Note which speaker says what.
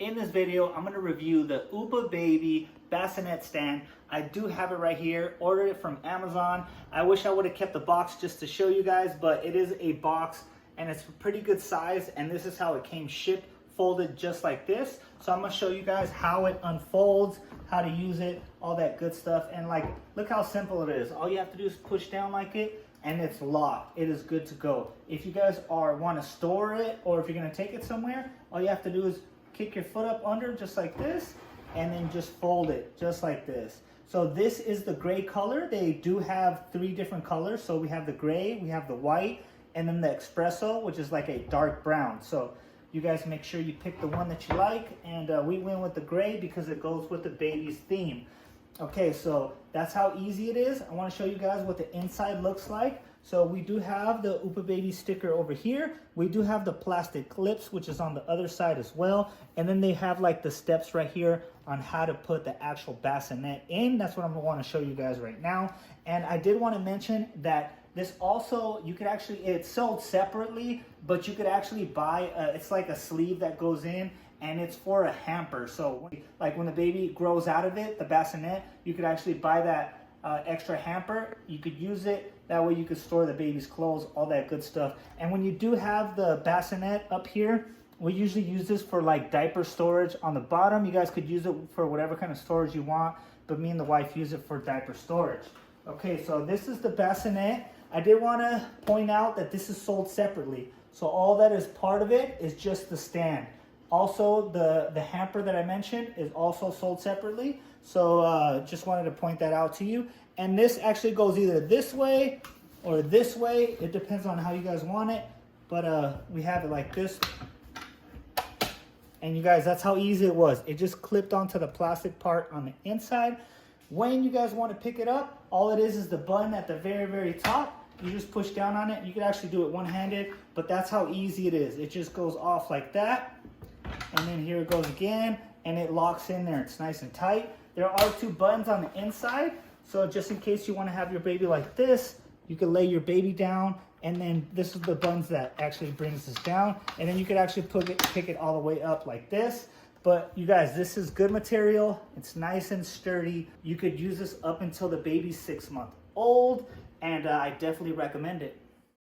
Speaker 1: In this video, I'm going to review the Uppababy Bassinet Stand. I do have it right here, ordered it from Amazon. I wish I would have kept the box just to show you guys, but it is a box and it's a pretty good size, and this is how it came shipped, folded just like this. So I'm going to show you guys how it unfolds, how to use it, all that good stuff. And like, look how simple it is. All you have to do is push down like it and it's locked. It is good to go. If you guys want to store it, or if you're going to take it somewhere, all you have to do is kick your foot up under just like this and then just fold it just like this. So this is the gray color. They do have 3 different colors. So we have the gray, we have the white, and then the espresso, which is like a dark brown. So you guys make sure you pick the one that you like, and we went with the gray because it goes with the baby's theme. Okay, so that's how easy it is. I want to show you guys what the inside looks like. So we do have the Uppababy sticker over here. We do have the plastic clips, which is on the other side as well. And then they have like the steps right here on how to put the actual bassinet in. That's what I'm gonna want to show you guys right now. And I did want to mention that this also, you could actually, it's sold separately, but you could actually buy, it's like a sleeve that goes in, and it's for a hamper. So like when the baby grows out of it, the bassinet, you could actually buy that extra hamper. You could use it. That way you could store the baby's clothes, all that good stuff. And when you do have the bassinet up here, we usually use this for like diaper storage on the bottom. You guys could use it for whatever kind of storage you want, but me and the wife use it for diaper storage. Okay, so this is the bassinet. I did want to point out that this is sold separately. So all that is part of it is just the stand. Also, the hamper that I mentioned is also sold separately. So just wanted to point that out to you. And this actually goes either this way or this way. It depends on how you guys want it. But we have it like this. And you guys, that's how easy it was. It just clipped onto the plastic part on the inside. When you guys want to pick it up, all it is the button at the very, very top. You just push down on it. You can actually do it one-handed, but that's how easy it is. It just goes off like that. And then here it goes again, and it locks in there. It's nice and tight. There are 2 buttons on the inside. So just in case you want to have your baby like this, you can lay your baby down, and then this is the buttons that actually brings this down. And then you could actually pick it all the way up like this. But you guys, this is good material. It's nice and sturdy. You could use this up until the baby's 6 months old, and I definitely recommend it.